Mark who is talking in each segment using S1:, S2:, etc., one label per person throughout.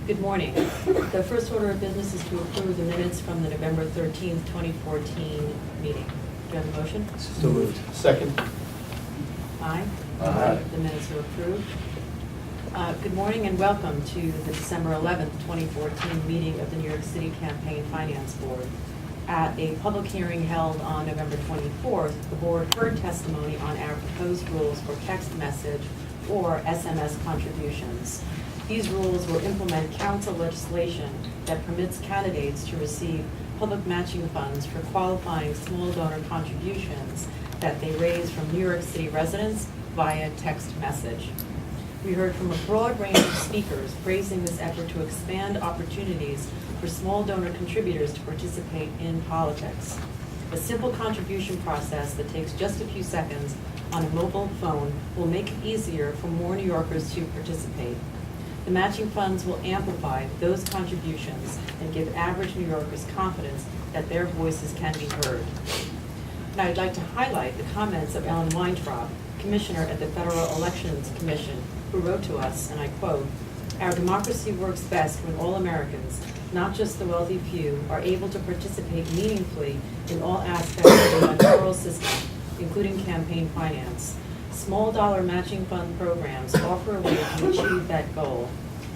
S1: Good morning. The first order of business is to approve the minutes from the November 13th, 2014 meeting. Do you have a motion?
S2: So moved. Second.
S1: Aye.
S2: Aye.
S1: The minutes are approved. Good morning and welcome to the December 11th, 2014 meeting of the New York City Campaign Finance Board. At a public hearing held on November 24th, the board heard testimony on our proposed rules for text message or SMS contributions. These rules will implement council legislation that permits candidates to receive public matching funds for qualifying small donor contributions that they raise from New York City residents via text message. We heard from a broad range of speakers praising this effort to expand opportunities for small donor contributors to participate in politics. A simple contribution process that takes just a few seconds on a mobile phone will make it easier for more New Yorkers to participate. The matching funds will amplify those contributions and give average New Yorkers confidence that their voices can be heard. And I'd like to highlight the comments of Ellen Weintraub, Commissioner at the Federal Elections Commission, who wrote to us, and I quote, "Our democracy works best when all Americans, not just the wealthy few, are able to participate meaningfully in all aspects of the electoral system, including campaign finance. Small dollar matching fund programs offer a way to achieve that goal.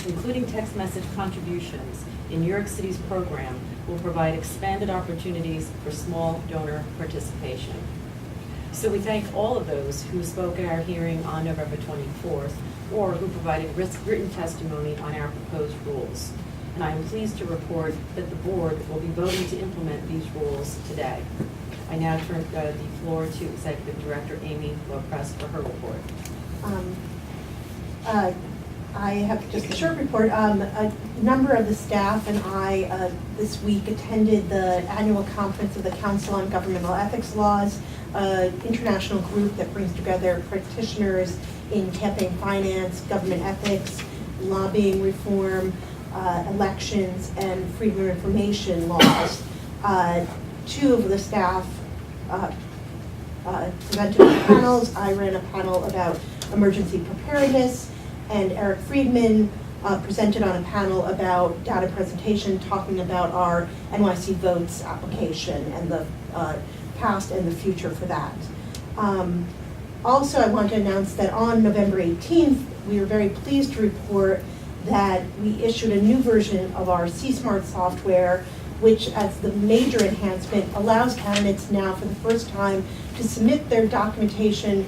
S1: Including text message contributions in New York City's program will provide expanded opportunities for small donor participation." So we thank all of those who spoke at our hearing on November 24th or who provided written testimony on our proposed rules. And I am pleased to report that the board will be voting to implement these rules today. I now turn the floor to Executive Director Amy Loprest for her report.
S3: I have just a short report. A number of the staff and I this week attended the annual conference of the Council on Governmental Ethics Laws, an international group that brings together practitioners in campaign finance, government ethics, lobbying reform, elections, and freedom of information laws. Two of the staff presented on panels. I ran a panel about emergency preparedness, and Eric Friedman presented on a panel about data presentation, talking about our NYC Votes application and the past and the future for that. Also, I want to announce that on November 18th, we were very pleased to report that we issued a new version of our C-Smart software, which, as the major enhancement, allows candidates now for the first time to submit their documentation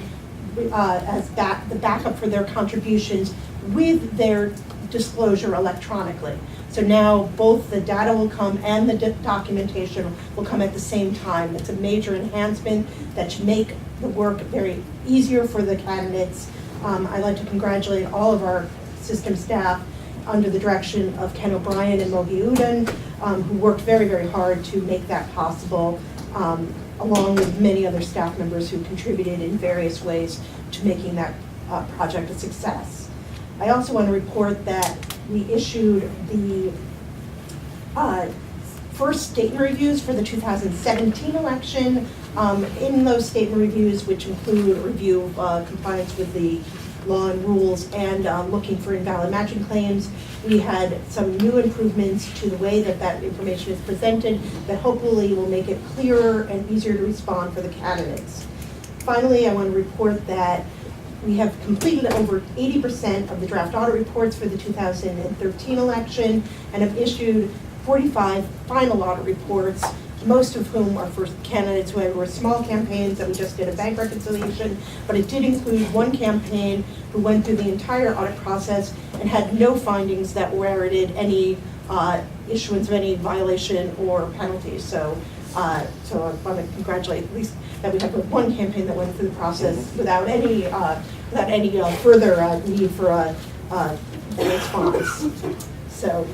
S3: as the backup for their contributions with their disclosure electronically. So now both the data will come and the documentation will come at the same time. It's a major enhancement that should make the work very easier for the candidates. I'd like to congratulate all of our system staff under the direction of Ken O'Brien and Mogi Udon, who worked very, very hard to make that possible, along with many other staff members who contributed in various ways to making that project a success. I also want to report that we issued the first statement reviews for the 2017 election. In those statement reviews, which include a review of compliance with the law and rules and looking for invalid matching claims, we had some new improvements to the way that that information is presented that hopefully will make it clearer and easier to respond for the candidates. Finally, I want to report that we have completed over 80% of the draft audit reports for the 2013 election and have issued 45 final audit reports, most of whom are for candidates who were small campaigns that we just did a bank reconciliation, but it did include one campaign who went through the entire audit process and had no findings that warranted any issuance of any violation or penalty. So I want to congratulate at least that we have one campaign that went through the process without any further need for a response. So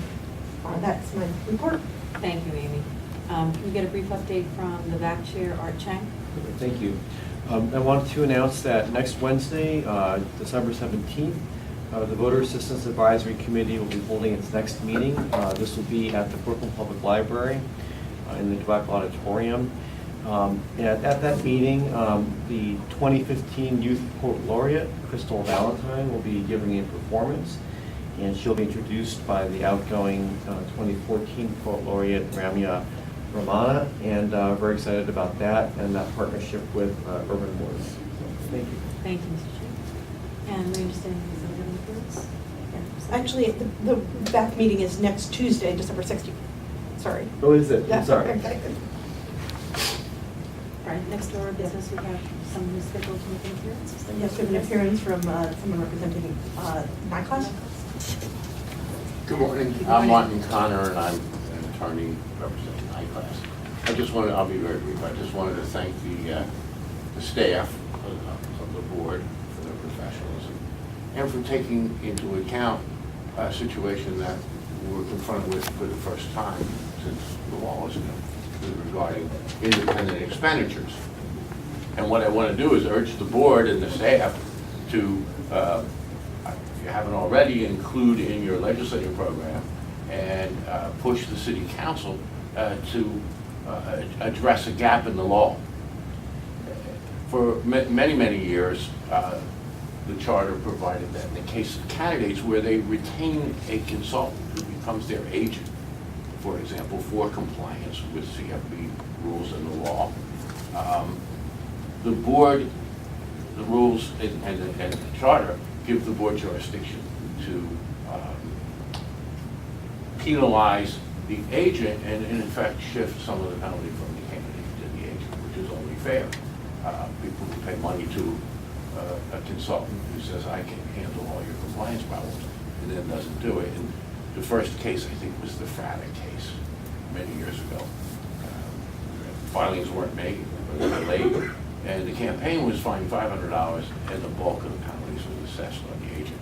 S3: that's my report.
S1: Thank you, Amy. Can we get a brief update from the VAC Chair, Art Chang?
S2: Thank you. I want to announce that next Wednesday, December 17th, the Voter Assistance Advisory Committee will be holding its next meeting. This will be at the Brooklyn Public Library in the Dweck Auditorium. At that meeting, the 2015 Youth Poet Laureate, Crystal Valentine, will be giving a performance. and she'll be introduced by the outgoing 2014 Poet Laureate Ramya Ramana, and very excited about that and that partnership with Urban Wars. So, thank you.
S1: Thank you, Mr. Chair. And my understanding is that we have any reports?
S3: Actually, the back meeting is next Tuesday, December 16th. Sorry.
S2: Oh, is it?
S3: Yeah,
S2: I'm sorry.
S3: okay.
S1: All right, next order of business, we have someone who's scheduled to make an appearance. Is there
S3: Yes, we have an appearance from someone representing NICLAS.
S4: Good morning.
S1: Good
S4: I'm
S1: morning.
S4: Martin Connor, and I'm an attorney representing I-Class. I'll be very brief. I just wanted to thank the staff of the board for their professionalism and for taking into account a situation that we're confronted with for the first time since the law was new regarding independent expenditures. And what I want to do is urge the board and the staff to, if you haven't already, include in your legislative program and push the city council to address a gap in the law. For many, many years, the charter provided that in the case of candidates where they retain a consultant who becomes their agent, for example, for compliance with CFB rules and the law, the board, the rules and the charter give the board jurisdiction to penalize the agent and in effect shift some of the penalty from the candidate to the agent, which is only fair. People who pay money to a consultant who says, I can handle all your compliance problems, and then doesn't do it. And the first case, I think, was the Frada case many years ago. Filings weren't made, or they were late, and the campaign was fined $500, and the bulk of the penalties was assessed on the agent.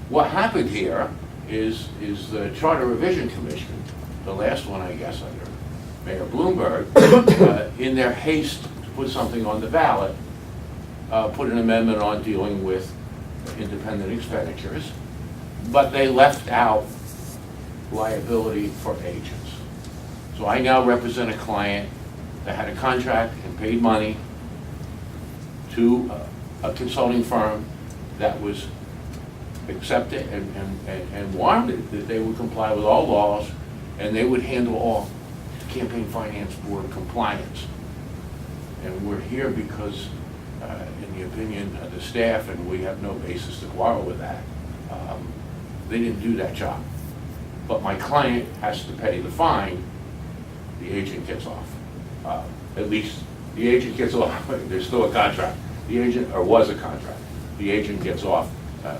S4: What happened here is the Charter Revision Commission, the last one, I guess, under Mayor Bloomberg, in their haste to put something on the ballot, put an amendment on dealing with independent expenditures, but they left out liability for agents. So I now represent a client that had a contract and paid money to a consulting firm that was accepted and warranted that they would comply with all laws and they would handle all campaign finance board compliance. And we're here because, in the opinion of the staff, and we have no basis to quarrel with that, they didn't do that job. But my client has to pay the fine, the agent gets off. At least the agent gets off, there's still a contract. The agent, or was a contract, the agent gets off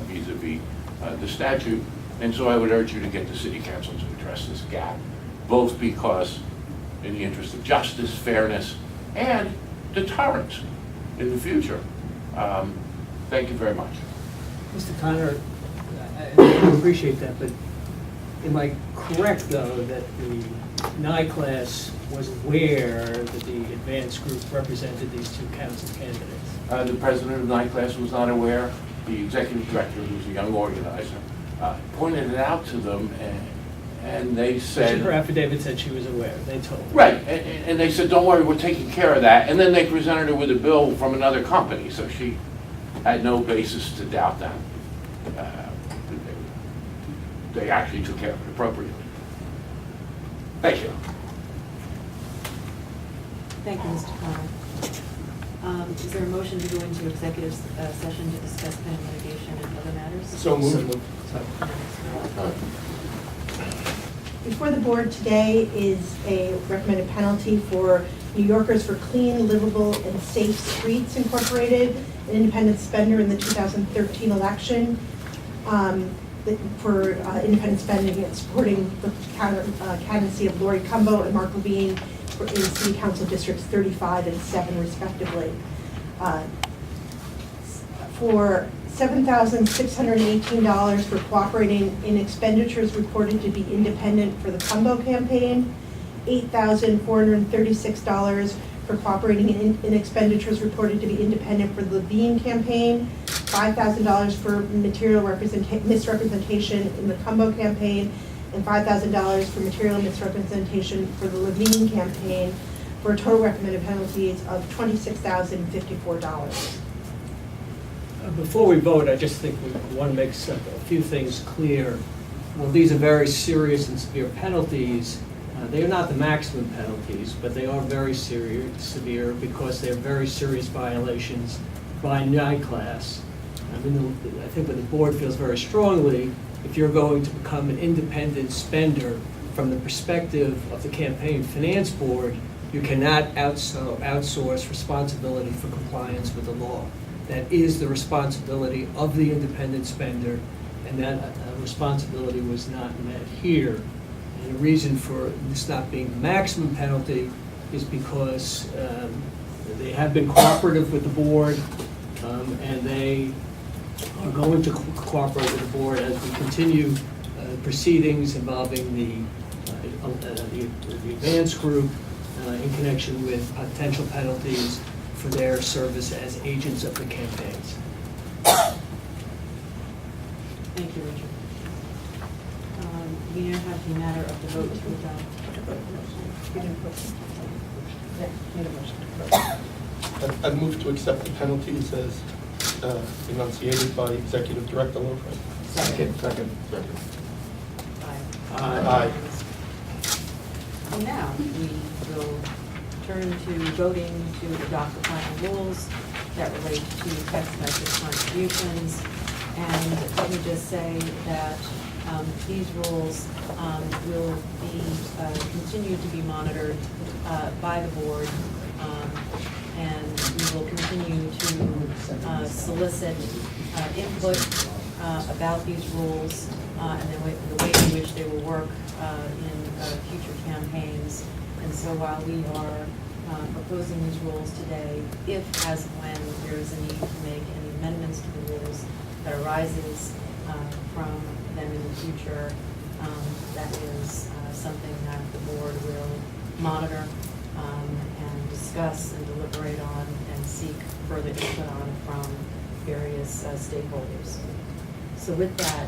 S4: vis-a-vis the statute. And so I would urge you to get the city council to address this gap, both because in the interest of justice, fairness, and deterrence in the future. Thank you very much.
S5: Mr. Connor, I appreciate that, but am I correct, though, that the NICLAS was aware that the advanced group represented these two council candidates?
S4: The president of NICLAS was not aware. The executive director, who's a young organizer, pointed it out to them, and they said...
S5: Her affidavit said she was aware, they told her.
S4: Right, and they said, don't worry, we're taking care of that. And then they presented her with a bill from another company, so she had no basis to doubt that. They actually took care of it appropriately. Thank you.
S1: Thank you, Mr. Connor. Is there a motion to go into executive session to discuss pending litigation and other matters?
S5: So moved.
S3: Before the board today is a recommended penalty for New Yorkers for Clean, Livable, and Safe Streets Incorporated, an independent spender in the 2013 election, for independent spending and supporting the candidacy of Lori Cumbo and Mark Levine in City Council Districts 35 and 7 respectively. For $7,618 for cooperating in expenditures reported to be independent for the Cumbo campaign, $8,436 for cooperating in expenditures reported to be independent for the Levine campaign, $5,000 for material misrepresentation in the Cumbo campaign, and $5,000 for material misrepresentation for the Levine campaign, for total recommended penalties of $26,054.
S5: Before we vote, I just think we want to make a few things clear. Well, these are very serious and severe penalties. They are not the maximum penalties, but they are very severe because they're very serious violations by NICLAS. I think what the board feels very strongly, if you're going to become an independent spender from the perspective of the Campaign Finance Board, you cannot outsource responsibility for compliance with the law. That is the responsibility of the independent spender, and that responsibility was not met here. And the reason for this not being the maximum penalty is because they have been cooperative with the board, and they are going to cooperate with the board as we continue proceedings involving the advance group in connection with potential penalties for their service as agents of the campaigns.
S1: Thank you, Richard. We now have the matter of the vote to adopt.
S6: I'd move to accept the penalties as enunciated by Executive Director Lopez.
S1: Second.
S2: Second.
S6: Aye.
S1: And now we will turn to voting to adopt the final rules that relate to text message contributions. And let me just say that these rules will be continue to be monitored by the board, and we will continue to solicit input about these rules and the way in which they will work in future campaigns. And so while we are proposing these rules today, if, as and when there is a need to make any amendments to the rules that arises from them in the future, that is something that the board will monitor and discuss and deliberate on and seek further input on from various stakeholders. So with that,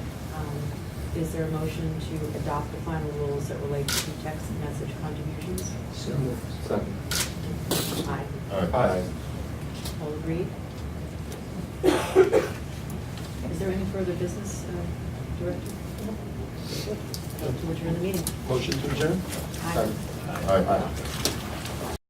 S1: is there a motion to adopt the final rules that relate to text message contributions?
S5: So moved.
S2: Second.
S1: Aye.
S2: Aye.
S1: All agreed? Is there any further business, Director? To adjourn the meeting?
S6: Motion to adjourn?
S1: Aye.
S2: Aye.